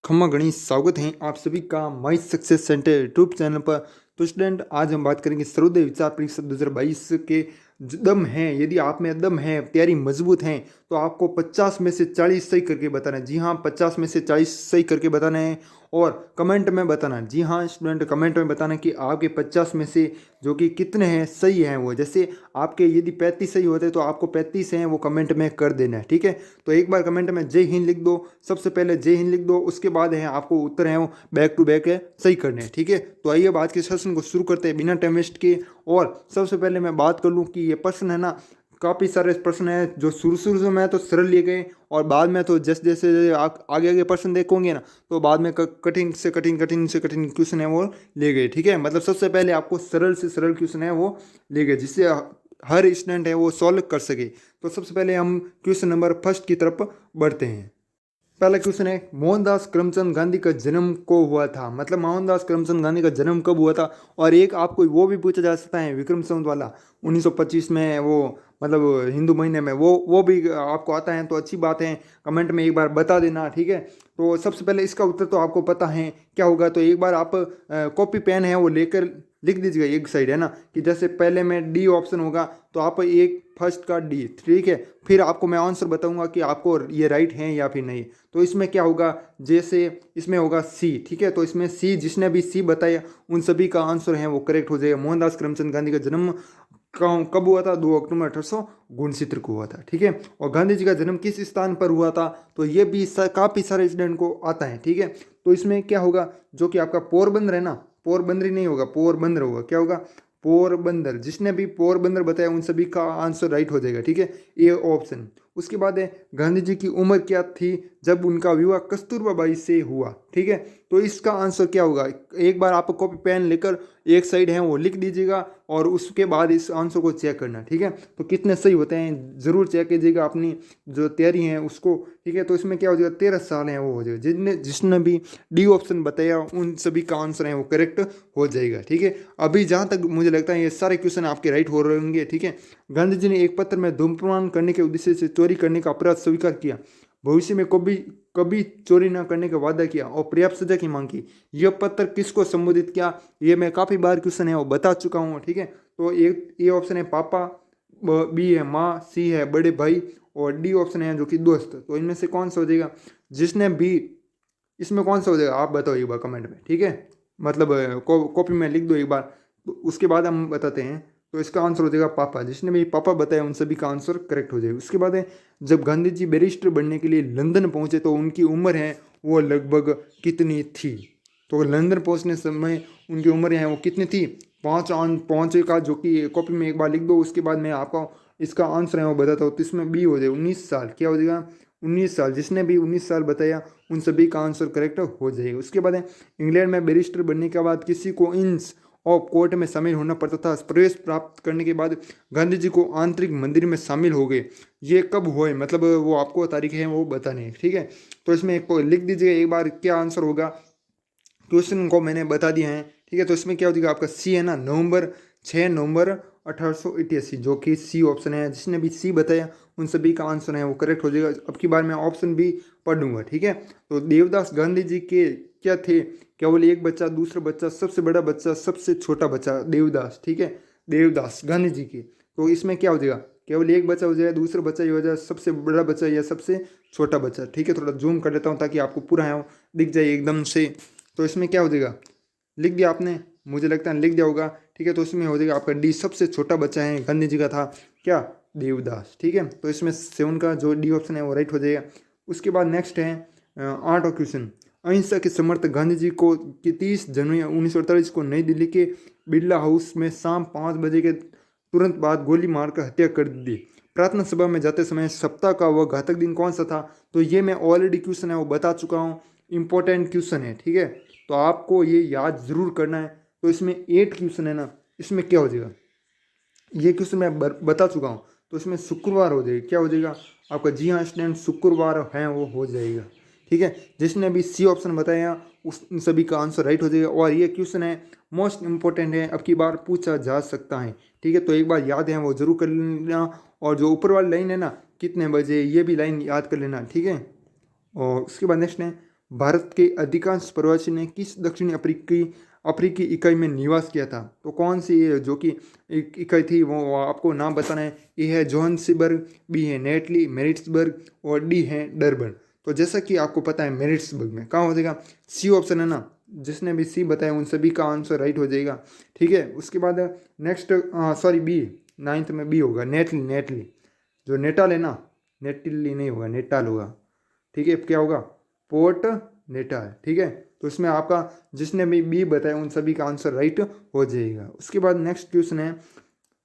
खम्मा गणित स्वागत है आप सभी का my success centre YouTube channel पर। तो स्टूडेंट आज हम बात करेंगे सर्वोदय विचार परीक्षा 2022 के जो दम है, यदि आप में दम है, तैयारी मजबूत है तो आपको 50 में से 40 सही करके बताना है। जी हाँ, 50 में से 40 सही करके बताना है और कमेंट में बताना है। जी हाँ स्टूडेंट, कमेंट में बताना कि आपके 50 में से जो कि कितने हैं सही हैं। वो जैसे आपके यदि 35 सही होते तो आपको 35 हैं वो कमेंट में कर देना है, ठीक है। तो एक बार कमेंट में जय हिंद लिख दो, सबसे पहले जय हिंद लिख दो, उसके बाद है आपको उत्तर है वो बैक टू बैक है सही करने हैं, ठीक है। तो आइए अब आज के सेशन को शुरू करते हैं बिना टाइम वेस्ट के। और सबसे पहले मैं बात कर लूँ कि ये प्रश्न है ना, काफ़ी सारे प्रश्न हैं जो शुरू में तो सरल लिए गए और बाद में तो जैसे जैसे आगे आगे प्रश्न देखोगे ना तो बाद में कठिन से कठिन क्वेश्चन है वो ले गए, ठीक है। मतलब सबसे पहले आपको सरल से सरल क्वेश्चन है वो ले गए जिससे हर स्टूडेंट है वो सॉल्व कर सके। तो सबसे पहले हम क्वेश्चन नंबर फर्स्ट की तरफ बढ़ते हैं। पहला क्वेश्चन है, मोहनदास करमचंद गांधी का जन्म को हुआ था। मतलब मोहनदास करमचंद गांधी का जन्म कब हुआ था। और एक आपको वो भी पूछा जा सकता है विक्रम संवत वाला 1925 में, वो मतलब हिंदू महीने में, वो भी आपको आता है तो अच्छी बात है। कमेंट में एक बार बता देना, ठीक है। तो सबसे पहले इसका उत्तर तो आपको पता है क्या होगा। तो एक बार आप कॉपी पेन है वो लेकर लिख दीजिएगा एक साइड, है ना, कि जैसे पहले में डी ऑप्शन होगा तो आप एक फर्स्ट का डी, ठीक है। फिर आपको मैं आंसर बताऊंगा कि आपको ये राइट है या फिर नहीं। तो इसमें क्या होगा, जैसे इसमें होगा सी, ठीक है। तो इसमें सी, जिसने भी सी बताया उन सभी का आंसर है वो करेक्ट हो जाएगा। मोहनदास करमचंद गांधी का जन्म कब हुआ था, 2 अक्टूबर 1869 को हुआ था, ठीक है। और गांधी जी का जन्म किस स्थान पर हुआ था, तो ये भी काफ़ी सारे स्टूडेंट को आता है, ठीक है। तो इसमें क्या होगा, जो कि आपका पोरबंदर है ना, पोरबंदरी नहीं होगा, पोरबंदर होगा। क्या होगा, पोरबंदर। जिसने भी पोरबंदर बताया उन सभी का आंसर राइट हो जाएगा, ठीक है, ये ऑप्शन। उसके बाद है, गांधी जी की उम्र क्या थी जब उनका विवाह कस्तूरबा बाई से हुआ, ठीक है। तो इसका आंसर क्या होगा, एक बार आप कॉपी पेन लेकर एक साइड है वो लिख दीजिएगा और उसके बाद इस आंसर को चेक करना, ठीक है। तो कितने सही होते हैं ज़रूर चेक कीजिएगा अपनी जो तैयारी है उसको, ठीक है। तो इसमें क्या हो जाएगा, 13 साल है वो हो जाएगा। जिसने भी डी ऑप्शन बताया उन सभी का आंसर है वो करेक्ट हो जाएगा, ठीक है। अभी जहाँ तक मुझे लगता है ये सारे क्वेश्चन आपके राइट हो रहे होंगे, ठीक है। गांधी जी ने एक पत्र में धूम्रपान करने के उद्देश्य से चोरी करने का अपराध स्वीकार किया, भविष्य में कभी कभी चोरी न करने का वादा किया और पर्याप्त सजा की मांग की। यह पत्र किसको संबोधित किया, ये मैं काफ़ी बार क्वेश्चन है वो बता चुका हूँ, ठीक है। तो एक ये ऑप्शन है पापा, बी है माँ, सी है बड़े भाई और डी ऑप्शन है जो कि दोस्त। तो इनमें से कौन सा हो जाएगा, जिसने भी इसमें कौन सा हो जाएगा आप बताओ एक बार कमेंट में, ठीक है। मतलब कॉपी में लिख दो एक बार, तो उसके बाद हम बताते हैं। तो इसका आंसर हो जाएगा पापा। जिसने भी पापा बताया उन सभी का आंसर करेक्ट हो जाएगा। उसके बाद है, जब गांधी जी बैरिस्टर बनने के लिए लंदन पहुंचे तो उनकी उम्र है वो लगभग कितनी थी। तो लंदन पहुंचने समय उनकी उम्र है वो कितनी थी, 5 का जो कि कॉपी में एक बार लिख दो। उसके बाद मैं आपको इसका आंसर है वो बताता हूँ। तो इसमें बी हो जाएगा 19 साल। क्या हो जाएगा, 19 साल। जिसने भी 19 साल बताया उन सभी का आंसर करेक्ट हो जाएगा। उसके बाद है, इंग्लैंड में बैरिस्टर बनने के बाद किसी को इंस और कोर्ट में शामिल होना पड़ता था। प्रवेश प्राप्त करने के बाद गांधी जी को आंतरिक मंदिर में शामिल हो गए। ये कब हुए, मतलब वो आपको तारीख है वो बताने है, ठीक है। तो इसमें एक लिख दीजिएगा एक बार क्या आंसर होगा। क्वेश्चन को मैंने बता दिया है, ठीक है। तो इसमें क्या हो जाएगा आपका सी है ना, 6 नवंबर 1888, जो कि सी ऑप्शन है। जिसने भी सी बताया उन सभी का आंसर है वो करेक्ट हो जाएगा। अब की बार मैं ऑप्शन भी पढ़ दूंगा, ठीक है। तो देवदास गांधी जी के क्या थे, केवल एक बच्चा, दूसरा बच्चा, सबसे बड़ा बच्चा, सबसे छोटा बच्चा, देवदास, ठीक है। देवदास गांधी जी के। तो इसमें क्या हो जाएगा, केवल एक बच्चा हो जाएगा, दूसरा बच्चा ये हो जाएगा, सबसे बड़ा बच्चा या सबसे छोटा बच्चा, ठीक है। थोड़ा जूम कर लेता हूँ ताकि आपको पूरा है वो दिख जाए एकदम से। तो इसमें क्या हो जाएगा, लिख दिया आपने, मुझे लगता है लिख दिया होगा, ठीक है। तो इसमें हो जाएगा आपका डी, सबसे छोटा बच्चा है गांधी जी का था क्या, देवदास, ठीक है। तो इसमें 7 का जो डी ऑप्शन है वो राइट हो जाएगा। उसके बाद नेक्स्ट है 8वां क्वेश्चन। अहिंसा के समर्थक गांधी जी को 30 जनवरी 1948 को नई दिल्ली के बिरला हाउस में शाम 5 बजे के तुरंत बाद गोली मारकर हत्या कर दी। प्रार्थना सभा में जाते समय सप्ताह का वह घातक दिन कौन सा था। तो ये मैं ऑलरेडी क्वेश्चन है वो बता चुका हूँ, इंपॉर्टेंट क्वेश्चन है, ठीक है। तो आपको ये याद जरूर करना है। तो इसमें 8 क्वेश्चन है ना, इसमें क्या हो जाएगा, ये क्वेश्चन मैं बता चुका हूँ। तो इसमें शुक्रवार हो जाएगा। क्या हो जाएगा आपका, जी हाँ स्टूडेंट, शुक्रवार है वो हो जाएगा, ठीक है। जिसने भी सी ऑप्शन बताया उस उन सभी का आंसर राइट हो जाएगा। और ये क्वेश्चन है मोस्ट इंपॉर्टेंट है, अब की बार पूछा जा सकता है, ठीक है। तो एक बार याद है वो जरूर कर लेना। और जो ऊपर वाली लाइन है ना, कितने बजे, ये भी लाइन याद कर लेना, ठीक है। और उसके बाद नेक्स्ट है, भारत के अधिकांश प्रवासी ने किस दक्षिण अफ्रीकी इकाई में निवास किया था? तो कौन सी जो कि एक इकाई थी वो आपको नाम बताना है। ए है जोहान्सबर्ग, बी है नेटली मैरिट्सबर्ग और डी है डरबन। तो जैसा कि आपको पता है मैरिट्सबर्ग में कहाँ हो जाएगा, सी ऑप्शन है ना, जिसने भी सी बताया उन सभी का आंसर राइट हो जाएगा। ठीक है, उसके बाद नेक्स्ट सॉरी बी, नाइन्थ में बी होगा नेटली जो नेटाल है ना, नेटिली नहीं होगा, नेटाल होगा। ठीक है, क्या होगा, पोर्ट नेटाल। ठीक है, तो इसमें आपका जिसने भी बी बताया उन सभी का आंसर राइट हो जाएगा। उसके बाद नेक्स्ट क्वेश्चन है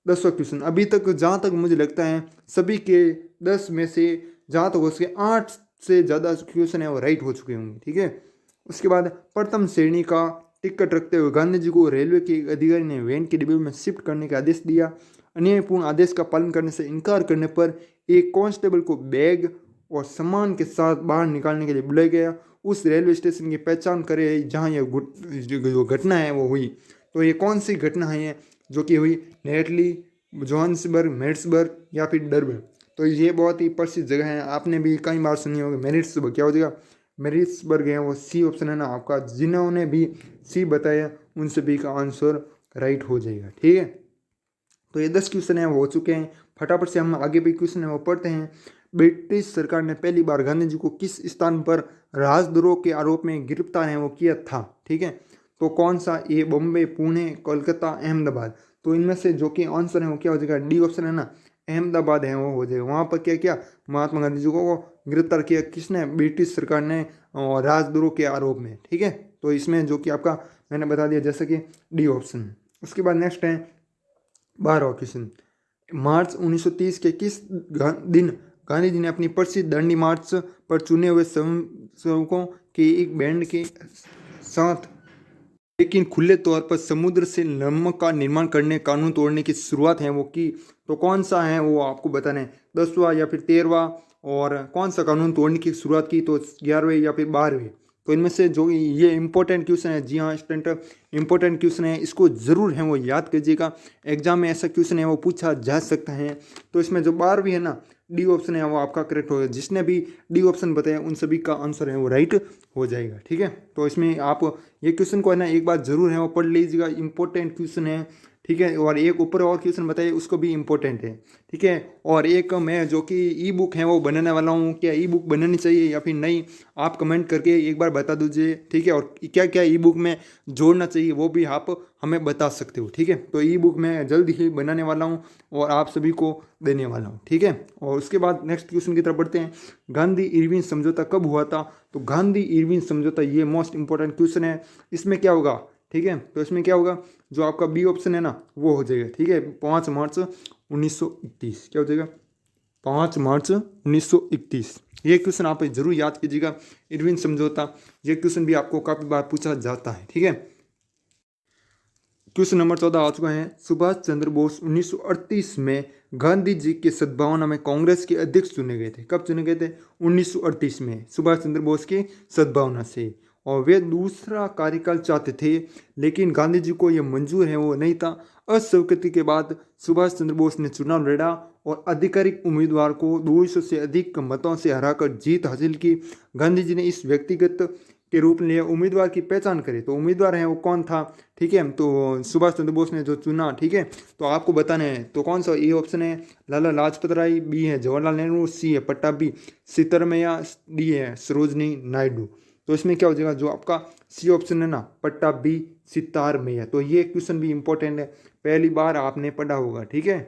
10वां क्वेश्चन। अभी तक जहाँ तक मुझे लगता है सभी के 10 में से जहाँ तक हो सके 8 से ज़्यादा क्वेश्चन है वो राइट हो चुके होंगे। ठीक है, उसके बाद प्रथम श्रेणी का टिकट रखते हुए गांधी जी को रेलवे के एक अधिकारी ने वैन के डिब्बे में शिफ्ट करने का आदेश दिया। अन्यायपूर्ण आदेश का पालन करने से इनकार करने पर एक कांस्टेबल को बैग और सामान के साथ बाहर निकालने के लिए बुलाया गया। उस रेलवे स्टेशन की पहचान करें जहाँ यह जो घटना है वो हुई। तो ये कौन सी घटना है जो कि हुई, नेटली, जोहान्सबर्ग, मैरिट्सबर्ग या फिर डरबन। तो ये बहुत ही प्रसिद्ध जगह है, आपने भी कई बार सुनी होगी। मैरिट्सबर्ग क्या हो जाएगा, मैरिट्सबर्ग है वो सी ऑप्शन है ना आपका। जिन्होंने भी सी बताया उन सभी का आंसर राइट हो जाएगा। ठीक है, तो ये 10 क्वेश्चन है वो हो चुके हैं। फटाफट से हम आगे भी क्वेश्चन है वो पढ़ते हैं। ब्रिटिश सरकार ने पहली बार गांधी जी को किस स्थान पर राजद्रोह के आरोप में गिरफ्तार है वो किया था? ठीक है, तो कौन सा, ये बॉम्बे, पुणे, कोलकाता, अहमदाबाद। तो इनमें से जो कि आंसर है वो क्या हो जाएगा, डी ऑप्शन है ना, अहमदाबाद है वो हो जाएगा। वहाँ पर क्या किया, महात्मा गांधी जी को गिरफ्तार किया किसने, ब्रिटिश सरकार ने राजद्रोह के आरोप में। ठीक है, तो इसमें जो कि आपका मैंने बता दिया जैसे कि डी ऑप्शन। उसके बाद नेक्स्ट है 12वां क्वेश्चन। मार्च 1930 के किस दिन गांधी जी ने अपनी प्रसिद्ध दांडी मार्च पर चुने हुए स्वयंसेवकों के एक बैंड के साथ लेकिन खुले तौर पर समुद्र से नमक का निर्माण करने, कानून तोड़ने की शुरुआत है वो की? तो कौन सा है वो आपको बताना है, 10वां या फिर 13वां। और कौन सा कानून तोड़ने की शुरुआत की, तो 11वें या फिर 12वें। तो इनमें से जो ये इंपॉर्टेंट क्वेश्चन है, जी हाँ स्टूडेंट, इंपॉर्टेंट क्वेश्चन है, इसको ज़रूर है वो याद कीजिएगा। एग्जाम में ऐसा क्वेश्चन है वो पूछा जा सकता है। तो इसमें जो 12वीं है ना, डी ऑप्शन है वो आपका करेक्ट होगा। जिसने भी डी ऑप्शन बताया उन सभी का आंसर है वो राइट हो जाएगा। ठीक है, तो इसमें आप ये क्वेश्चन को है ना एक बार जरूर है वो पढ़ लीजिएगा, इंपॉर्टेंट क्वेश्चन है। ठीक है, और एक ऊपर और क्वेश्चन बताइए उसको भी इम्पोर्टेंट है। ठीक है, और एक मैं जो कि ई बुक है वो बनाने वाला हूँ, क्या ई बुक बनानी चाहिए या फिर नहीं, आप कमेंट करके एक बार बता दीजिए। ठीक है, और क्या क्या ई बुक में जोड़ना चाहिए वो भी आप हमें बता सकते हो। ठीक है, तो ई बुक मैं जल्द ही बनाने वाला हूँ और आप सभी को देने वाला हूँ। ठीक है, और उसके बाद नेक्स्ट क्वेश्चन की तरफ बढ़ते हैं। गांधी इरविन समझौता कब हुआ था? तो गांधी इरविन समझौता, ये मोस्ट इंपॉर्टेंट क्वेश्चन है। इसमें क्या होगा, ठीक है, तो इसमें क्या होगा, जो आपका बी ऑप्शन है ना वो हो जाएगा। ठीक है, 5 मार्च 1931, क्या हो जाएगा, 5 मार्च 1931। ये क्वेश्चन आप जरूर याद कीजिएगा, इरविन समझौता। ये क्वेश्चन भी आपको काफ़ी बार पूछा जाता है। ठीक है, क्वेश्चन नंबर 14 आ चुका है। सुभाष चंद्र बोस 1938 में गांधी जी के सद्भावना में कांग्रेस के अध्यक्ष चुने गए थे। कब चुने गए थे? 1938 में सुभाष चंद्र बोस की सद्भावना से। और वे दूसरा कार्यकाल चाहते थे लेकिन गांधी जी को यह मंजूर है वो नहीं था। अस्वीकृति के बाद सुभाष चंद्र बोस ने चुनाव लड़ा और आधिकारिक उम्मीदवार को 200 से अधिक मतों से हराकर जीत हासिल की। गांधी जी ने इस व्यक्तिगत के रूप में उम्मीदवार की पहचान करें, तो उम्मीदवार है वो कौन था? ठीक है, तो सुभाष चंद्र बोस ने जो चुना। ठीक है, तो आपको बताना है तो कौन सा, ए ऑप्शन है लाला लाजपत राय, बी है जवाहरलाल नेहरू, सी है पट्टाभी सितरमैया, डी है सरोजनी नायडू। तो इसमें क्या हो जाएगा, जो आपका सी ऑप्शन है ना पट्टाभी सितारमैया। तो ये क्वेश्चन भी इंपॉर्टेंट है, पहली बार आपने पढ़ा होगा। ठीक है,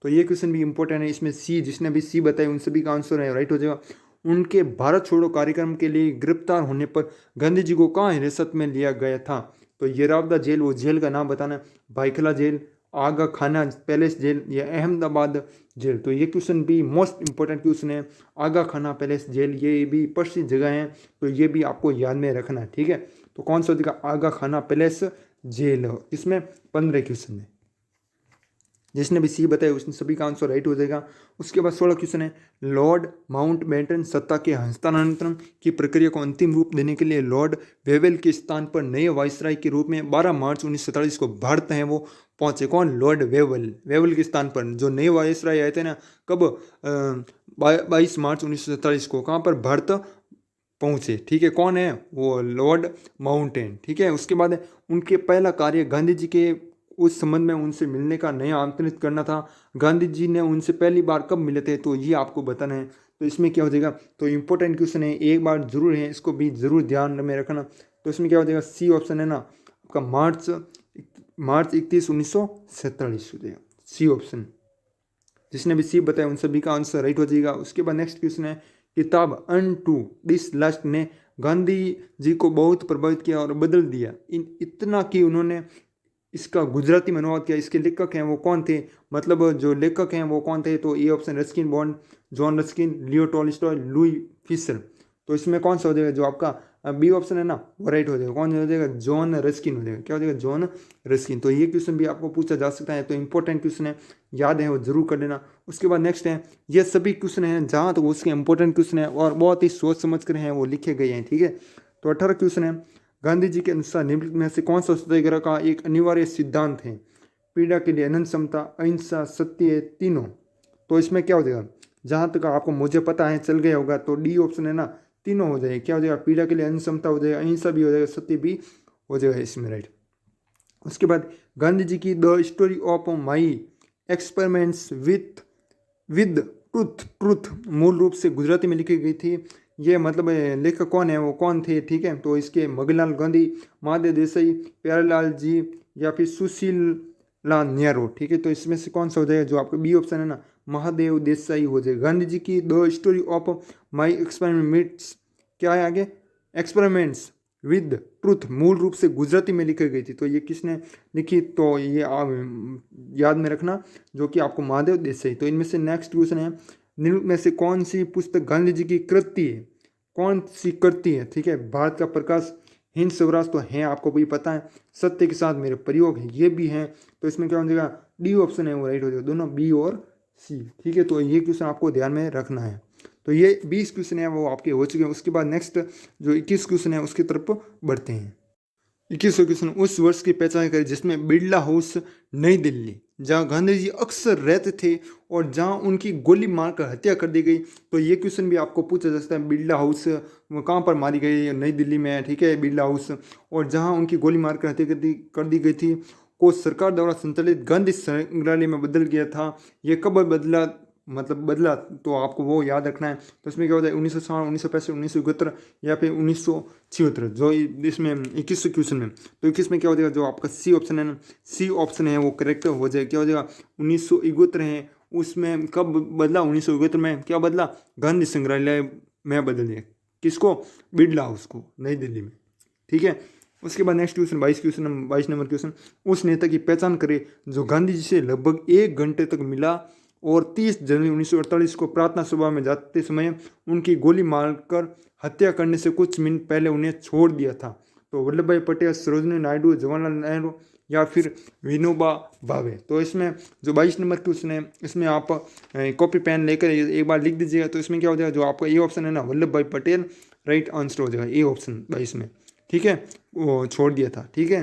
तो ये क्वेश्चन भी इंपॉर्टेंट है। इसमें सी, जिसने भी सी बताई उन सभी का आंसर है राइट हो जाएगा। उनके भारत छोड़ो कार्यक्रम के लिए गिरफ्तार होने पर गांधी जी को कहाँ हिरासत में लिया गया था? तो येरावदा जेल, वो जेल का नाम बताना, भाईखला जेल, आगा खाना पैलेस जेल या अहमदाबाद जेल। तो ये क्वेश्चन भी मोस्ट इंपॉर्टेंट क्वेश्चन है। आगा खाना पैलेस जेल, ये भी प्रसिद्ध जगह है, तो ये भी आपको याद में रखना है। ठीक है, तो कौन सा होगा, आगा खाना पैलेस जेल। इसमें 15 क्वेश्चन है, जिसने भी सी बताया उसने सभी का आंसर राइट हो जाएगा। उसके बाद 16 क्वेश्चन है। लॉर्ड माउंटबेटन सत्ता के हस्तांतरण की प्रक्रिया को अंतिम रूप देने के लिए लॉर्ड वेवेल के स्थान पर नए वायसराय के रूप में 12 मार्च 1947 को भारत है वो पहुंचे। कौन? लॉर्ड वेवेल के स्थान पर जो नए वायसराय आए थे ना, कब? 22 मार्च 1947 को। कहाँ पर? भारत पहुँचे। ठीक है, कौन है वो? Lord mountain. ठीक है, उसके बाद उनके पहला कार्य गांधी जी के उस संबंध में उनसे मिलने का, नया आमंत्रित करना था। गांधी जी ने उनसे पहली बार कब मिले थे, तो ये आपको बताना है। तो इसमें क्या हो जाएगा, तो इंपॉर्टेंट क्वेश्चन है, एक बार जरूर है, इसको भी जरूर ध्यान में रखना। तो इसमें क्या हो जाएगा, सी ऑप्शन है ना आपका, मार्च 31, 1947 हो जाएगा सी ऑप्शन। जिसने भी सी बताया उन सभी का आंसर राइट हो जाएगा। उसके बाद नेक्स्ट क्वेश्चन है, किताब अनटू दिस लास्ट ने गांधी जी को बहुत प्रभावित किया और बदल दिया, इतना कि उन्होंने इसका गुजराती में अनुवाद किया। इसके लेखक हैं वो कौन थे, मतलब जो लेखक हैं वो कौन थे, तो A option Ruskin bond, John Ruskin, Leo Tolstoy, Louis Fischer. तो इसमें कौन सा हो जाएगा, जो आपका बी ऑप्शन है ना वो राइट हो जाएगा। कौन हो जाएगा, जॉन रस्किन हो जाएगा। क्या हो जाएगा, जॉन रस्किन। तो ये क्वेश्चन भी आपको पूछा जा सकता है, तो इंपॉर्टेंट क्वेश्चन है, याद है वो जरूर कर लेना। उसके बाद नेक्स्ट है, ये सभी क्वेश्चन हैं जहाँ तो उसके इंपॉर्टेंट क्वेश्चन है और बहुत ही सोच समझ कर हैं वो लिखे गए हैं। ठीक है, तो 18 क्वेश्चन है, गांधी जी के अनुसार निम्नलिखित में से कौन सा सत्याग्रह का एक अनिवार्य सिद्धांत है? पीड़ा के लिए अनंत समता, अहिंसा, सत्य, तीनों। तो इसमें क्या हो जाएगा, जहाँ तक आपको मुझे पता है चल गया होगा, तो डी ऑप्शन है ना, तीनों हो जाएगा। क्या हो जाएगा, पीड़ा के लिए अनंत समता हो जाएगा, अहिंसा भी हो जाएगा, सत्य भी हो जाएगा इसमें राइट। उसके बाद गांधी जी की the story of my experiments with truth मूल रूप से गुजराती में लिखी गई थी। ये मतलब लेखक कौन है, वो कौन थे? ठीक है, तो इसके मगनलाल गांधी, महादेव देसाई, प्यारेलाल जी या फिर सुशील लाल नेहरू। ठीक है, तो इसमें से कौन सा हो जाएगा, जो आपका बी ऑप्शन है ना, महादेव देसाई हो जाएगा। गांधी जी की the story of my experiments, क्या है आगे, एक्सपेरिमेंट्स विद ट्रुथ मूल रूप से गुजराती में लिखी गई थी। तो ये किसने लिखी, तो ये आप याद में रखना, जो कि आपको महादेव देसाई। तो इनमें से नेक्स्ट क्वेश्चन है, निम्न में से कौन सी पुस्तक गांधी जी की कृति है, कौन सी कृति है? ठीक है, भारत का प्रकाश, हिंद स्वराज तो है आपको भी पता है, सत्य के साथ मेरे प्रयोग है ये भी हैं। तो इसमें क्या हो जाएगा, डी ऑप्शन है वो राइट हो जाएगा, दोनों बी और सी। ठीक है, तो ये क्वेश्चन आपको ध्यान में रखना है। तो ये 20 क्वेश्चन है वो आपके हो चुके हैं। उसके बाद नेक्स्ट जो 21 क्वेश्चन है उसकी तरफ बढ़ते हैं। 21वां क्वेश्चन, उस वर्ष की पहचान करें जिसमें बिरला हाउस नई दिल्ली, जहां गांधी जी अक्सर रहते थे और जहां उनकी गोली मारकर हत्या कर दी गई। तो ये क्वेश्चन भी आपको पूछा जा सकता है, बिरला हाउस कहाँ पर मारी गई, नई दिल्ली में। ठीक है, बिरला हाउस, और जहां उनकी गोली मारकर हत्या कर दी गई थी, को सरकार द्वारा संचालित गांधी संग्रहालय में बदल गया था। ये कब बदला, मतलब बदला, तो आपको वो याद रखना है। तो इसमें क्या होता है, 1960, 1965, 1971 या फिर 1976, जो इसमें 21 क्वेश्चन में। तो 21 में क्या हो जाएगा, जो आपका सी ऑप्शन है ना, सी ऑप्शन है वो करेक्ट हो जाएगा। क्या हो जाएगा, 1971 है, उसमें कब बदला, 1971 में क्या बदला, गांधी संग्रहालय में बदल दिया। किसको, बिरला हाउस को, नई दिल्ली में। ठीक है, उसके बाद नेक्स्ट क्वेश्चन 22 नंबर क्वेश्चन, उस नेता की पहचान करें जो गांधी जी से लगभग 1 घंटे तक मिला और 30 जनवरी 1948 को प्रार्थना सभा में जाते समय उनकी गोली मारकर हत्या करने से कुछ मिनट पहले उन्हें छोड़ दिया था। तो वल्लभ भाई पटेल, सरोजिनी नायडू, जवाहरलाल नेहरू या फिर विनोबा भावे। तो इसमें जो 22 नंबर क्वेश्चन है, इसमें आप कॉपी पेन लेकर एक बार लिख दीजिएगा। तो इसमें क्या हो जाएगा, जो आपका ए ऑप्शन है ना, वल्लभ भाई पटेल राइट आंसर हो जाएगा, ए ऑप्शन 22 में। ठीक है, वो छोड़ दिया था। ठीक है,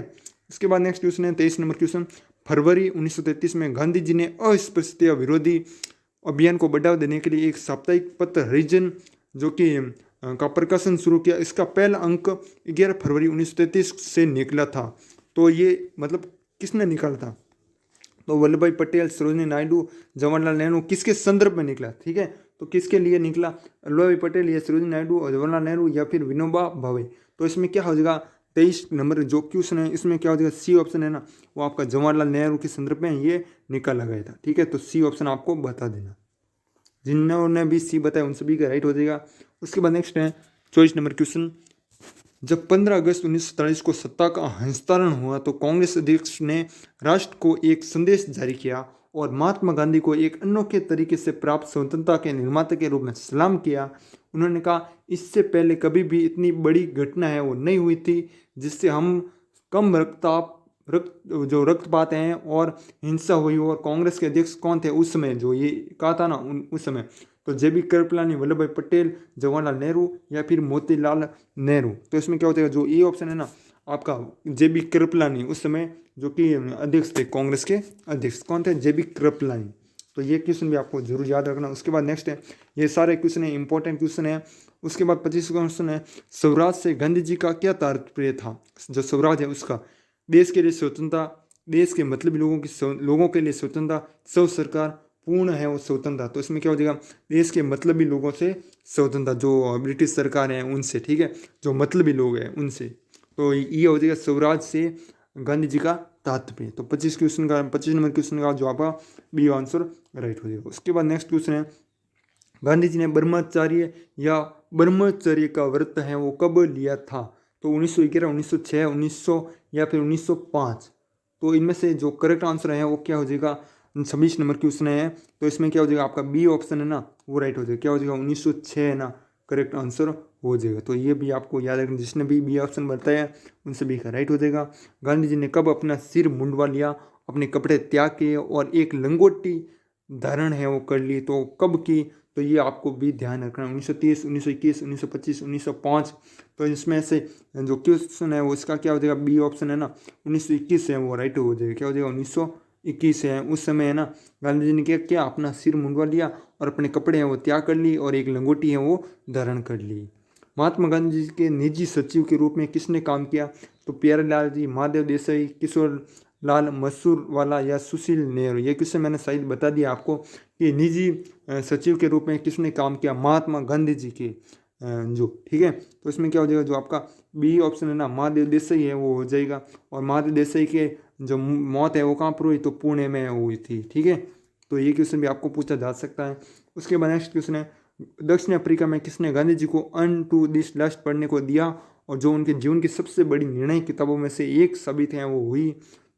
इसके बाद नेक्स्ट क्वेश्चन है 23 नंबर क्वेश्चन, फरवरी 1933 में गांधी जी ने अस्पृश्यता विरोधी अभियान को बढ़ावा देने के लिए एक साप्ताहिक पत्र हरिजन जो कि का प्रकाशन शुरू किया। इसका पहला अंक 11 फरवरी 1933 से निकला था। तो ये मतलब किसने निकाला था, तो वल्लभ भाई पटेल, सरोजिनी नायडू, जवाहरलाल नेहरू, किसके संदर्भ में निकला? ठीक है, तो किसके लिए निकला, वल्लभ भाई पटेल या सरोजिनी नायडू और जवाहरलाल नेहरू या फिर विनोबा भावे। तो इसमें क्या हो जाएगा, 23 नंबर जो क्वेश्चन है इसमें क्या हो जाएगा, सी ऑप्शन है ना, वो आपका जवाहरलाल नेहरू के संदर्भ में ये निकाला गया था। ठीक है, तो सी ऑप्शन आपको बता देना, जिन्होंने भी सी बताया उन सभी का राइट हो जाएगा। उसके बाद नेक्स्ट है 24 नंबर क्वेश्चन, जब 15 अगस्त 1947 को सत्ता का हस्तांतरण हुआ तो कांग्रेस अध्यक्ष ने राष्ट्र को एक संदेश जारी किया और महात्मा गांधी को एक अनोखे तरीके से प्राप्त स्वतंत्रता के निर्माता के रूप में सलाम किया। उन्होंने कहा, इससे पहले कभी भी इतनी बड़ी घटना है वो नहीं हुई थी जिससे हम कम रक्तपात हैं और हिंसा हुई हो। और कांग्रेस के अध्यक्ष कौन थे उस समय, जो ये कहा था ना उस समय, तो जेबी कृपलानी, वल्लभ भाई पटेल, जवाहरलाल नेहरू या फिर मोतीलाल नेहरू। तो इसमें क्या होता है, जो ए ऑप्शन है ना आपका, जेबी कृपलानी, उस समय जो कि अध्यक्ष थे, कांग्रेस के अध्यक्ष कौन थे, जेबी कृपलानी। तो ये क्वेश्चन भी आपको जरूर याद रखना। उसके बाद नेक्स्ट है, ये सारे क्वेश्चन है इंपॉर्टेंट क्वेश्चन है उसके बाद 25वां क्वेश्चन है, स्वराज से गांधी जी का क्या तात्पर्य था। जो स्वराज है उसका, देश के लिए स्वतंत्रता, देश के मतलब लोगों के लिए स्वतंत्रता, स्व सरकार, पूर्ण है वो स्वतंत्रता। तो इसमें क्या हो जाएगा, देश के मतलबी लोगों से स्वतंत्रता, जो ब्रिटिश सरकार है उनसे, ठीक है, जो मतलबी लोग हैं उनसे। तो ये हो जाएगा स्वराज से गांधी जी का तात्पर्य। तो 25 नंबर क्वेश्चन का जो आपका बी आंसर राइट हो जाएगा। उसके बाद नेक्स्ट क्वेश्चन है, गांधी जी ने ब्रह्मचर्य या ब्रह्मचर्य का व्रत है वो कब लिया था। तो 1911, 1906, 1900 या फिर 1905। तो इनमें से जो करेक्ट आंसर है वो क्या हो जाएगा, 26 नंबर क्वेश्चन है। तो इसमें क्या हो जाएगा, आपका बी ऑप्शन है ना वो राइट हो जाएगा। क्या हो जाएगा, 1906 है ना करेक्ट आंसर हो जाएगा। तो ये भी आपको याद रखना, जिसने भी बी ऑप्शन बताया उन सभी का राइट हो जाएगा। गांधी जी ने कब अपना सिर मुंडवा लिया, अपने कपड़े त्याग किए और एक लंगोटी धारण है वो कर ली, तो कब की। तो ये आपको भी ध्यान रखना, 1930, 1921, 1925, 1905। तो इसमें से जो क्वेश्चन है वो इसका क्या हो जाएगा, बी ऑप्शन है ना 1921 है वो राइट हो जाएगा। क्या हो जाएगा, 1921 है। उस समय है ना गांधी जी ने क्या किया, अपना सिर मुंडवा लिया और अपने कपड़े हैं वो त्याग कर ली और एक लंगोटी है वो धारण कर ली। महात्मा गांधी जी के निजी सचिव के रूप में किसने काम किया। तो प्यारेलाल जी, महादेव देसाई, किशोर लाल मसूरवाला या सुशील नेहरू। ये क्वेश्चन मैंने शायद बता दिया आपको कि निजी सचिव के रूप में किसने काम किया, महात्मा गांधी जी के जो, ठीक है। तो इसमें क्या हो जाएगा, जो आपका बी ऑप्शन है ना महादेव देसाई है वो हो जाएगा। और महादेव देसाई के जो मौत है वो कहाँ पर हुई, तो पुणे में हुई थी, ठीक है। तो ये क्वेश्चन भी आपको पूछा जा सकता है। उसके बाद नेक्स्ट क्वेश्चन है, दक्षिण अफ्रीका में किसने गांधी जी को अन टू दिस लास्ट पढ़ने को दिया और जो उनके जीवन की सबसे बड़ी निर्णय किताबों में से एक साबित है वो हुई।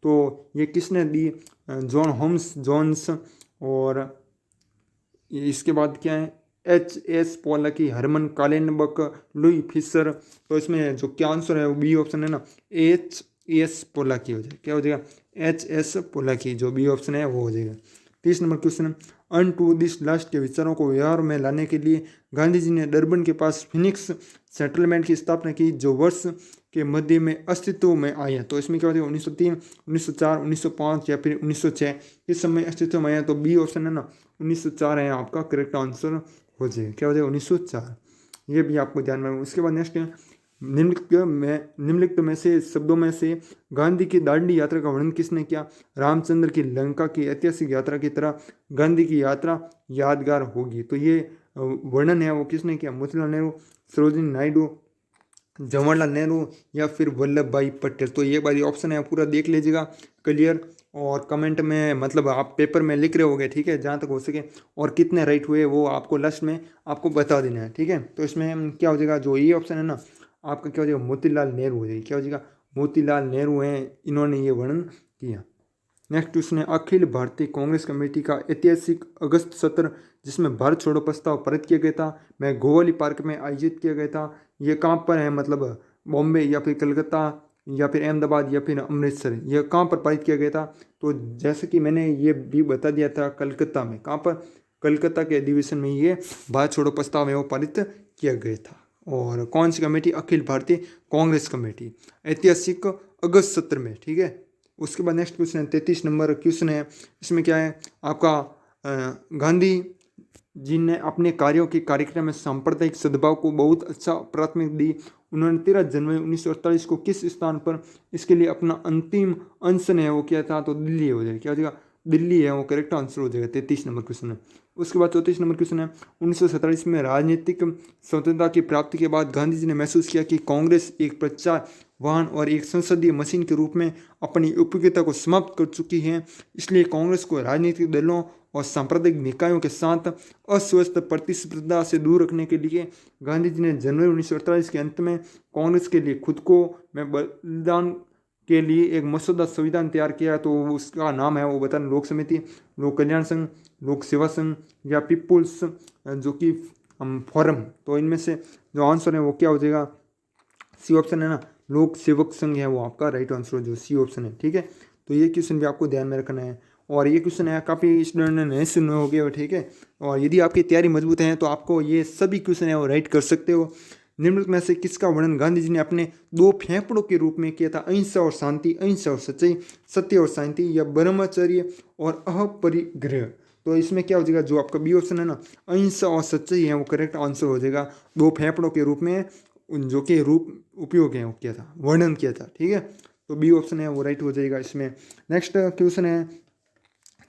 तो ये किसने दी, जॉन होम्स जोन्स। और इसके बाद क्या है, H.S. Polak, Hermann Kallenbach, Louis Fischer. तो इसमें जो क्या आंसर है वो बी ऑप्शन है ना H.S. पोलाकी हो जाएगा। क्या हो जाएगा, H.S. पोलाकी, जो बी ऑप्शन है वो हो जाएगा। 30 number question, Unto This Last के विचारों को व्यवहार में लाने के लिए गांधी जी ने डरबन के पास फिनिक्स सेटलमेंट की स्थापना की, जो वर्ष के मध्य में अस्तित्व में आया। तो इसमें क्या होता है, 1903, 1904, 1905 या फिर 1906 इस समय अस्तित्व में आया। तो बी ऑप्शन है ना 1904 है आपका करेक्ट आंसर हो जाएगा। क्या हो जाएगा, 1904। ये भी आपको ध्यान में। उसके बाद नेक्स्ट निम्नलिखित में से शब्दों में से गांधी की दांडी यात्रा का वर्णन किसने किया। रामचंद्र की लंका की ऐतिहासिक यात्रा की तरह गांधी की यात्रा यादगार होगी। तो ये वर्णन है वो किसने किया, मोतीलाल नेहरू, सरोजिनी नायडू, जवाहरलाल नेहरू या फिर वल्लभ भाई पटेल। तो ये बारी ऑप्शन है पूरा देख लीजिएगा क्लियर, और कमेंट में मतलब आप पेपर में लिख रहे होगे, ठीक है, जहाँ तक हो सके। और कितने राइट हुए वो आपको लास्ट में आपको बता देना है, ठीक है। तो इसमें क्या हो जाएगा, जो ये ऑप्शन है ना आपका क्या हो जाएगा, मोतीलाल नेहरू हो जाएगी। क्या हो जाएगा, मोतीलाल नेहरू हैं, इन्होंने ये वर्णन किया। नेक्स्ट क्वेश्चन है, अखिल भारतीय कांग्रेस कमेटी का ऐतिहासिक अगस्त सत्र जिसमें भारत छोड़ो प्रस्ताव पारित किया गया था, मैं गोवाली पार्क में आयोजित किया गया था। ये कहाँ पर है, मतलब बॉम्बे या फिर कलकत्ता या फिर अहमदाबाद या फिर अमृतसर, ये कहाँ पर पारित किया गया था। तो जैसे कि मैंने ये भी बता दिया था, कलकत्ता में। कहाँ पर, कलकत्ता के अधिवेशन में ये भारत छोड़ो प्रस्ताव है वो पारित किया गया था। और कौन सी कमेटी, अखिल भारतीय कांग्रेस कमेटी, ऐतिहासिक अगस्त सत्र में, ठीक है। उसके बाद नेक्स्ट क्वेश्चन है 33 नंबर क्वेश्चन है। इसमें क्या है आपका, गांधी जी ने अपने कार्यों के कार्यक्रम में सांप्रदायिक सद्भाव को बहुत अच्छा प्राथमिकता दी। उन्होंने 13 जनवरी 1948 को किस स्थान पर इसके लिए अपना अंतिम अनशन है वो किया था। तो दिल्ली हो जाएगा। क्या हो जाएगा, दिल्ली है वो करेक्ट आंसर हो जाएगा। 33 नंबर क्वेश्चन है। उसके बाद 34 नंबर क्वेश्चन है, 1947 में राजनीतिक स्वतंत्रता की प्राप्ति के बाद गांधी जी ने महसूस किया कि कांग्रेस एक प्रचार वाहन और एक संसदीय मशीन के रूप में अपनी उपयोगिता को समाप्त कर चुकी है। इसलिए कांग्रेस को राजनीतिक दलों और सांप्रदायिक निकायों के साथ अस्वस्थ प्रतिस्पर्धा से दूर रखने के लिए गांधी जी ने जनवरी 1948 के अंत में कांग्रेस के लिए खुद को में बलिदान के लिए एक मसौदा संविधान तैयार किया। तो उसका नाम है वो बताना, लोक समिति, लोक कल्याण संघ, लोक सेवा संघ या पीपुल्स जो कि फोरम। तो इनमें से जो आंसर है वो क्या हो जाएगा, सी ऑप्शन है ना, लोक सेवक संघ है वो आपका राइट आंसर जो सी ऑप्शन है, ठीक है। तो ये क्वेश्चन भी आपको ध्यान में रखना है। और ये क्वेश्चन है काफ़ी स्टूडेंट ने नहीं सुने हो गए, ठीक है। और यदि आपकी तैयारी मजबूत है तो आपको ये सभी क्वेश्चन है वो राइट कर सकते हो। निम्नलिखित में से किसका वर्णन गांधी जी ने अपने 2 फेफड़ों के रूप में किया था। अहिंसा और शांति, अहिंसा और सच्चाई, सत्य और शांति, या ब्रह्मचर्य और अपरिग्रह। तो इसमें क्या हो जाएगा, जो आपका बी ऑप्शन है ना, अहिंसा और सच्चाई है वो करेक्ट आंसर हो जाएगा। दो फेफड़ों के रूप में जो कि रूप उपयोग है वो किया था, वर्णन किया था। ठीक है, तो बी ऑप्शन है वो राइट हो जाएगा इसमें। नेक्स्ट क्वेश्चन है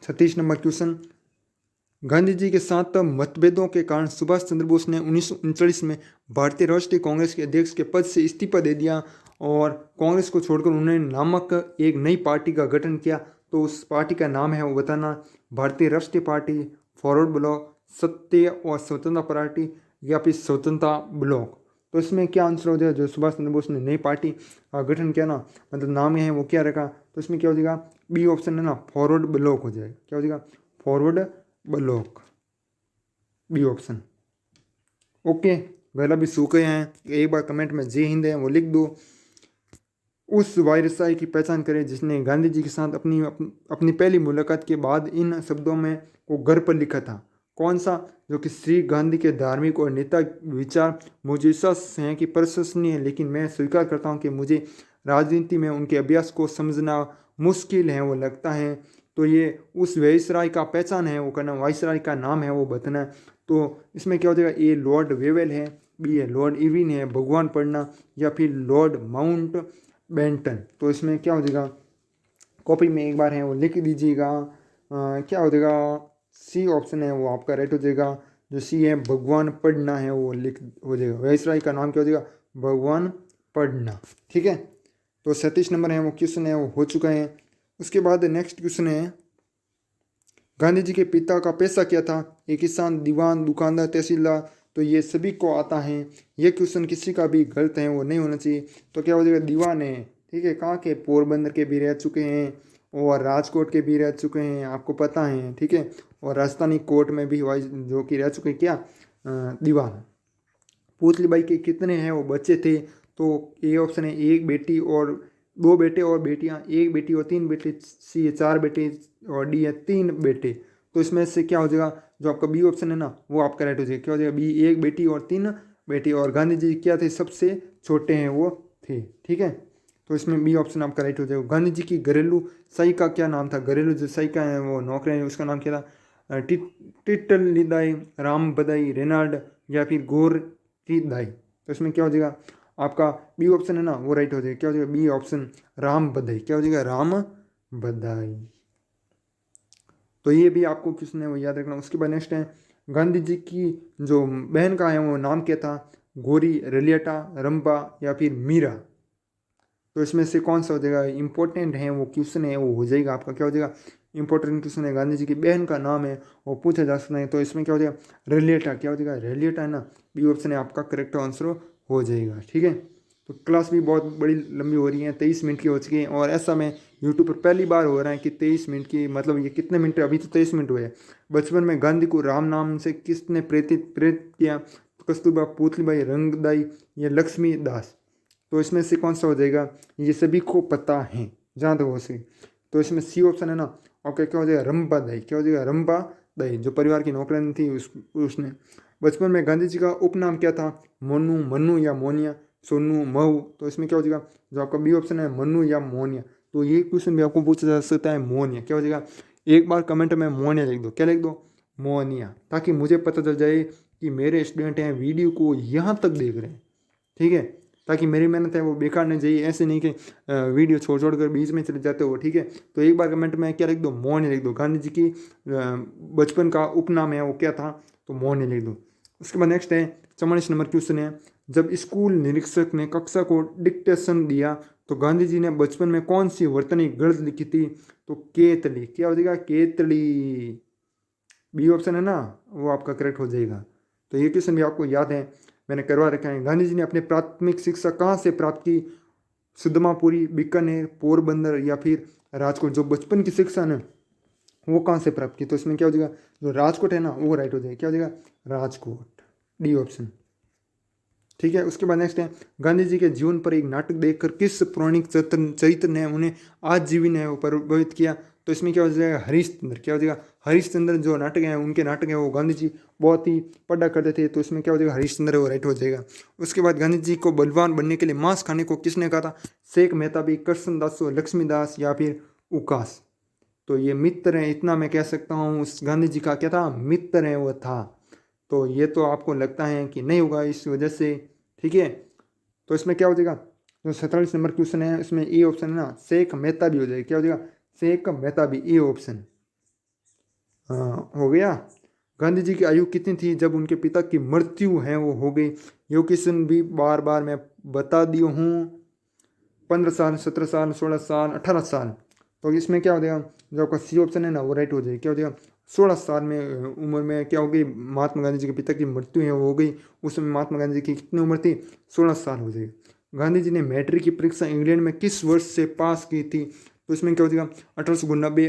36 नंबर क्वेश्चन। गांधी जी के साथ मतभेदों के कारण सुभाष चंद्र बोस ने 1939 में भारतीय राष्ट्रीय कांग्रेस के अध्यक्ष के पद से इस्तीफा दे दिया और कांग्रेस को छोड़कर उन्होंने नामक एक नई पार्टी का गठन किया। तो उस पार्टी का नाम है वो बताना, भारतीय राष्ट्रीय पार्टी, फॉरवर्ड ब्लॉक, सत्य और स्वतंत्रता पार्टी या फिर स्वतंत्रता ब्लॉक। तो इसमें क्या आंसर हो जाएगा, जो सुभाष चंद्र बोस ने नई पार्टी का गठन किया ना, मतलब नाम है वो क्या रखा, तो इसमें क्या हो जाएगा, बी ऑप्शन है ना, फॉरवर्ड ब्लॉक हो जाएगा। क्या हो जाएगा, forward block, B option. Okay, गला भी सूखे हैं, एक बार कमेंट में जय हिंद है वो लिख दो। उस वायरसाई की पहचान करें जिसने गांधी जी के साथ अपनी पहली मुलाकात के बाद इन शब्दों में को घर पर लिखा था। कौन सा, जो कि श्री गांधी के धार्मिक और नेता विचार मुझे विश्वास हैं कि प्रशंसनीय है, लेकिन मैं स्वीकार करता हूं कि मुझे राजनीति में उनके अभ्यास को समझना मुश्किल है वो लगता है। तो ये उस वायसराय का पहचान है वो करना, वायसराय का नाम है वो बताना। तो इसमें क्या हो जाएगा, ए लॉर्ड वेवेल है, बी है लॉर्ड इरविन है, भगवान पढ़ना, या फिर लॉर्ड माउंट बेंटन। तो इसमें क्या हो जाएगा, कॉपी में एक बार है वो लिख दीजिएगा। क्या हो जाएगा, सी ऑप्शन है वो आपका राइट हो जाएगा। जो सी है भगवान पढ़ना है वो लिख हो जाएगा। वायसराय का नाम क्या हो जाएगा, भगवान पढ़ना। ठीक है, तो 37 नंबर है वो क्वेश्चन है वो हो चुका है। उसके बाद नेक्स्ट क्वेश्चन है, गांधी जी के पिता का पेशा क्या था, एक किसान, दीवान, दुकानदार, तहसीलदार। तो ये सभी को आता है, ये क्वेश्चन किसी का भी गलत है वो नहीं होना चाहिए। तो क्या हो जाएगा, दीवान है। ठीक है, कहाँ के, पोरबंदर के भी रह चुके हैं और राजकोट के भी रह चुके हैं, आपको पता है। ठीक है, और राजस्थानी कोर्ट में भी जो कि रह चुके हैं, क्या दीवान। पुतलीबाई के कितने हैं वो बच्चे थे, तो ए ऑप्शन है, एक बेटी और दो बेटे और बेटियां, एक बेटी और तीन बेटे, सी है 4 बेटे और डी है 3 बेटे। तो इसमें से क्या हो जाएगा, जो आपका बी ऑप्शन है ना वो आपका राइट हो जाएगा। क्या हो जाएगा, बी, एक बेटी और 3 बेटे, और गांधी जी क्या थे, सबसे छोटे हैं वो थे। ठीक है, तो इसमें बी ऑप्शन आपका राइट हो जाएगा। गांधी जी की घरेलू सही का क्या नाम था, घरेलू जो सही का है वो नौकरी है उसका नाम क्या था, टिटलिदाई, राम बदाई, रेनाल्ड या फिर गोर की दाई। तो इसमें क्या हो जाएगा, आपका बी ऑप्शन है ना वो राइट हो जाएगा। क्या हो जाएगा, बी ऑप्शन, राम बधाई। क्या हो जाएगा, राम बधाई। तो ये भी आपको किसने वो याद रखना। उसके बाद नेक्स्ट है, गांधी जी की जो बहन का है वो नाम क्या था, गोरी, रलियटा, रंपा या फिर मीरा। तो इसमें से कौन सा हो जाएगा, इंपॉर्टेंट है वो क्वेश्चन है वो हो जाएगा आपका। क्या हो जाएगा, इंपॉर्टेंट क्वेश्चन है, गांधी जी की बहन का नाम है वो पूछा जा सकता है। तो इसमें क्या हो जाएगा, रेलियटा। क्या हो जाएगा, रेलियटा है ना, बी ऑप्शन है आपका करेक्ट आंसर हो जाएगा। ठीक है, तो क्लास भी बहुत बड़ी लंबी हो रही है, 23 मिनट की हो चुकी है। और ऐसा में यूट्यूब पर पहली बार हो रहा है कि 23 मिनट की, मतलब ये कितने मिनट, अभी तो 23 मिनट हुए हैं। बचपन में गांधी को राम नाम से किसने प्रेरित किया, कस्तूरबा, पुतलीबाई, रंगदाई या लक्ष्मी दास। तो इसमें से कौन सा हो जाएगा, ये सभी को पता है जहाँ तक हो सके। तो इसमें सी ऑप्शन है ना, और क्या हो जाएगा, रंपा दाई। क्या हो जाएगा, रंपा दाई, जो परिवार की नौकरानी थी उसने। बचपन में गांधी जी का उपनाम क्या था, मोनू, मन्नू या मोनिया, सोनू, महू। तो इसमें क्या हो जाएगा, जो आपका बी ऑप्शन है, मन्नू या मोनिया। तो ये क्वेश्चन भी आपको पूछा जा सकता है, मोनिया। क्या हो जाएगा, एक बार कमेंट में मोनिया लिख दो। क्या लिख दो, मोनिया, ताकि मुझे पता चल जाए कि मेरे स्टूडेंट हैं वीडियो को यहाँ तक देख रहे हैं। ठीक है, ताकि मेरी मेहनत है वो बेकार नहीं जाइए। ऐसे नहीं कि वीडियो छोड़ छोड़ कर बीच में चले जाते हो। ठीक है, तो एक बार कमेंट में क्या लिख दो, मोनिया लिख दो। गांधी जी की बचपन का उपनाम है वो क्या था, तो मोनिया लिख दो। उसके बाद नेक्स्ट है 44 नंबर क्वेश्चन है, जब स्कूल निरीक्षक ने कक्षा को डिक्टेशन दिया तो गांधी जी ने बचपन में कौन सी वर्तनी गलत लिखी थी, तो केतली। क्या हो जाएगा, केतली, बी ऑप्शन है ना वो आपका करेक्ट हो जाएगा। तो ये क्वेश्चन भी आपको याद है, मैंने करवा रखा है। गांधी जी ने अपनी प्राथमिक शिक्षा कहाँ से प्राप्त की, सुदमापुरी, बीकानेर, पोरबंदर या फिर राजकोट। जो बचपन की शिक्षा है वो कहाँ से प्राप्त की, तो इसमें क्या हो जाएगा, जो राजकोट है ना वो राइट हो जाएगा। क्या हो जाएगा, राजकोट, डी ऑप्शन। ठीक है, उसके बाद नेक्स्ट है, गांधी जी के जीवन पर एक नाटक देखकर किस पौराणिक चरित्र ने उन्हें आजीवन है वो प्रभावित किया। तो इसमें क्या हो जाएगा, हरीशचंद्र। क्या हो जाएगा, हरीशचंद्र जो नाटक है उनके नाटक है वो गांधी जी बहुत ही पढ़ा करते थे। तो इसमें क्या हो जाएगा, हरीशचंद्र वो राइट हो जाएगा। उसके बाद गांधी जी को बलवान बनने के लिए मांस खाने को किसने कहा था, शेख मेहताबी, कृष्णदास, लक्ष्मीदास या फिर उकास। तो ये मित्र है, इतना मैं कह सकता हूँ। उस गांधी जी का क्या था, मित्र है वो था। तो ये तो आपको लगता है कि नहीं होगा इस वजह से, ठीक है। तो इसमें क्या हो जाएगा, जो 47 नंबर क्वेश्चन है इसमें ए ऑप्शन है ना, शेख मेहता भी हो जाएगा। क्या हो जाएगा, शेख मेहता भी, ए ऑप्शन हो गया। गांधी जी की आयु कितनी थी जब उनके पिता की मृत्यु है वो हो गई, ये क्वेश्चन भी बार बार मैं बता दिया हूँ। 15 साल, 17 साल, 16 साल, 18 साल। तो इसमें क्या हो जाएगा, जो आपका सी ऑप्शन है ना वो राइट हो जाएगा। क्या हो जाएगा, 16 साल में उम्र में क्या हो गई, महात्मा गांधी जी के पिता की मृत्यु है वो हो गई। उस समय महात्मा गांधी जी की कितनी उम्र थी, 16 साल हो जाएगी। गांधी जी ने मैट्रिक की परीक्षा इंग्लैंड में किस वर्ष से पास की थी, तो इसमें क्या हो जाएगा, 1899,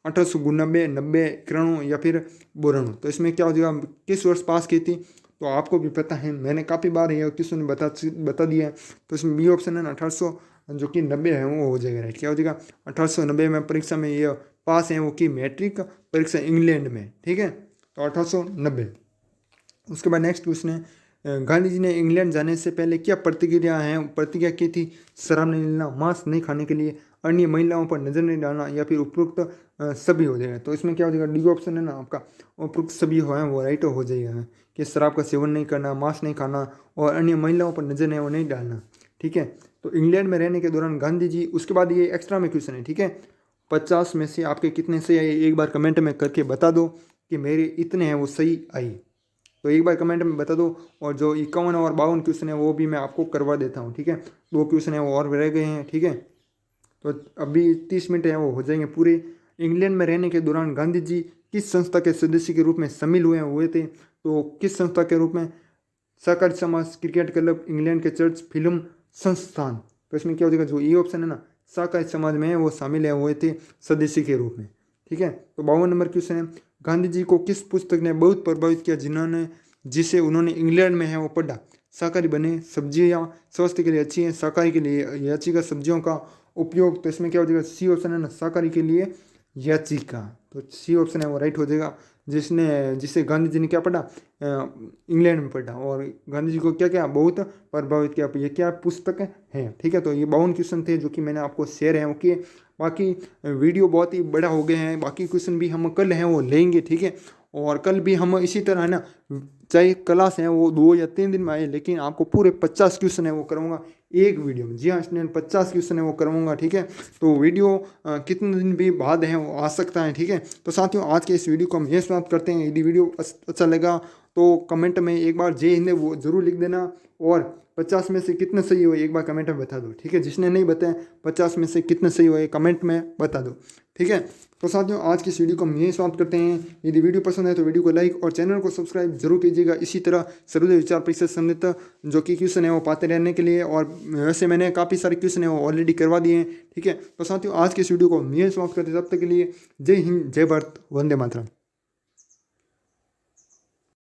1899, 90, 91 या फिर 92। तो इसमें क्या हो जाएगा, किस वर्ष पास की थी। तो आपको भी पता है, मैंने काफ़ी बार ये क्वेश्चन बता दिया है। तो इसमें बी ऑप्शन है ना, 1800 जो कि 90 है वो हो जाएगा राइट। क्या हो जाएगा, 1890 में परीक्षा में ये पास है वो की मैट्रिक परीक्षा इंग्लैंड में, ठीक है। तो 1890। उसके बाद नेक्स्ट क्वेश्चन है, गांधी जी ने इंग्लैंड जाने से पहले क्या प्रतिज्ञा की थी। शराब नहीं लेना, मांस नहीं खाने के लिए, अन्य महिलाओं पर नजर नहीं डालना, या फिर उपरोक्त सभी हो जाएगा। तो इसमें क्या हो जाएगा, डी ऑप्शन है ना आपका, उपरोक्त सभी हो है वो राइट हो जाएगा कि शराब का सेवन नहीं करना, मांस नहीं खाना और अन्य महिलाओं पर नजर नहीं वो नहीं डालना, ठीक है। तो इंग्लैंड में रहने के दौरान गांधी जी, उसके बाद ये एक्स्ट्रा में क्वेश्चन है, ठीक है। 50 में से आपके कितने सही आए, एक बार कमेंट में करके बता दो कि मेरे इतने हैं वो सही आई। तो एक बार कमेंट में बता दो। और जो 51 और 52 क्वेश्चन है वो भी मैं आपको करवा देता हूँ, ठीक है। 2 क्वेश्चन है वो और रह गए हैं, ठीक है। तो अभी 30 मिनट है वो हो जाएंगे पूरे। इंग्लैंड में रहने के दौरान गांधी जी किस संस्था के सदस्य के रूप में शामिल हुए थे। तो किस संस्था के रूप में, सहकारी समाज, क्रिकेट क्लब, इंग्लैंड के चर्च, फिल्म संस्थान। तो इसमें क्या हो जाएगा, जो ये ऑप्शन है ना, सहकारी समाज में वो शामिल हुए थे सदस्य के रूप में, ठीक है। तो 52 नंबर क्वेश्चन है, गांधी जी को किस पुस्तक ने बहुत प्रभावित किया जिसे उन्होंने इंग्लैंड में है वो पढ़ा। शाकाहारी बने, सब्जियां स्वास्थ्य के लिए अच्छी हैं, शाकाहारी के लिए याचिका सब्जियों का उपयोग। तो इसमें क्या हो जाएगा, सी ऑप्शन है ना, शाकाहारी के लिए याचिका। तो सी ऑप्शन है वो राइट हो जाएगा। जिसे गांधी जी ने क्या पढ़ा, इंग्लैंड में पढ़ा और गांधी जी को क्या क्या बहुत प्रभावित किया। ये क्या पुस्तक है, ठीक है। तो ये 52 क्वेश्चन थे जो कि मैंने आपको शेयर है, ओके। बाकी वीडियो बहुत ही बड़ा हो गए हैं, बाकी क्वेश्चन भी हम कल हैं वो लेंगे, ठीक है। और कल भी हम इसी तरह है ना, चाहे क्लास है वो 2 या 3 दिन में आए, लेकिन आपको पूरे 50 क्वेश्चन है वो करूँगा एक वीडियो में। जी हाँ स्टूडेंट, 50 क्वेश्चन है वो करवाऊंगा, ठीक है। तो वीडियो कितने दिन भी बाद है वो आ सकता है, ठीक है। तो साथियों, आज के इस वीडियो को हम यह समाप्त करते हैं। यदि वीडियो अच्छा लगा तो कमेंट में एक बार जय हिंद वो ज़रूर लिख देना, और 50 में से कितने सही हो एक बार कमेंट में बता दो, ठीक है। जिसने नहीं बताया 50 में से कितने सही हो कमेंट में बता दो, ठीक है। तो साथियों, आज की इस वीडियो को हम यही समाप्त करते हैं। यदि वीडियो पसंद है तो वीडियो को लाइक और चैनल को सब्सक्राइब जरूर कीजिएगा। इसी तरह सर्वोदय विचार परिषद संबंधित जो कि क्वेश्चन है वो पाते रहने के लिए, और वैसे मैंने काफ़ी सारे क्वेश्चन है वो ऑलरेडी करवा दिए हैं, ठीक है। तो साथियों, आज की इस वीडियो को हम यही समाप्त करते हैं। तब तक के लिए जय हिंद, जय भारत, वंदे मातरम।